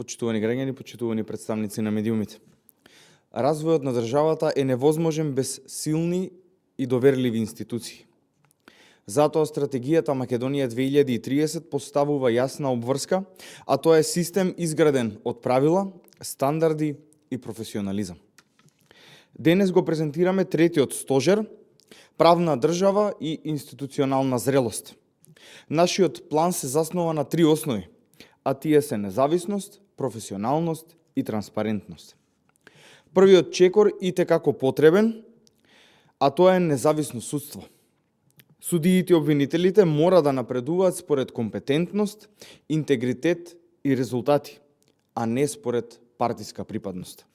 Почитувани граѓани, почитувани представници на медиумите. Развојот на државата е невозможен без силни и доверливи институции. Затоа стратегијата Македонија 2030 поставува јасна обврска, а тоа е систем изграден од правила, стандарди и професионализам. Денес го презентираме третиот стожер, правна држава и институционална зрелост. Нашиот план се заснова на три основи, а тие се независност, професионалност и транспарентност. Првиот чекор и како потребен, а тоа е независно судство. Судиите и обвинителите мора да напредуваат според компетентност, интегритет и резултати, а не според партиска припадност.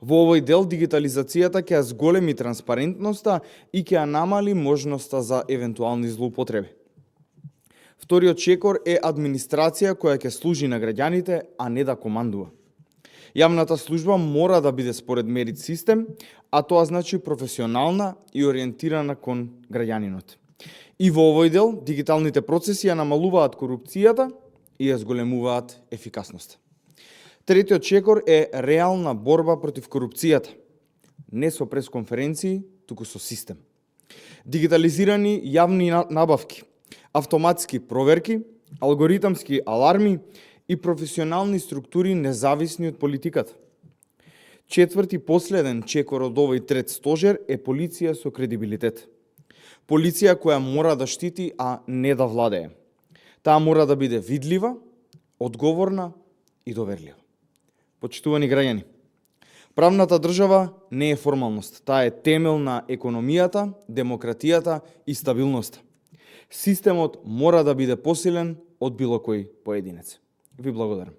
Во овој дел дигитализацијата ќе ја зголеми транспарентноста и ќе ја намали можноста за евентуални злоупотреби. Вториот чекор е администрација која ќе служи на граѓаните, а не да командува. Јавната служба мора да биде според мерит систем, а тоа значи професионална и ориентирана кон граѓанинот. И во овој дел дигиталните процеси ја намалуваат корупцијата и ја зголемуваат ефикасноста. Третиот чекор е реална борба против корупцијата, не со пресконференции, туку со систем. Дигитализирани јавни набавки, автоматски проверки, алгоритамски аларми и професионални структури независни од политиката. Четврти последен чекор од овој трет стожер е полиција со кредибилитет. Полиција која мора да штити, а не да владее. Таа мора да биде видлива, одговорна и доверлива. Почитувани граѓани, правната држава не е формалност, таа е темел на економијата, демократијата и стабилноста. Системот мора да биде посилен од било кој поединец. Ви благодарам.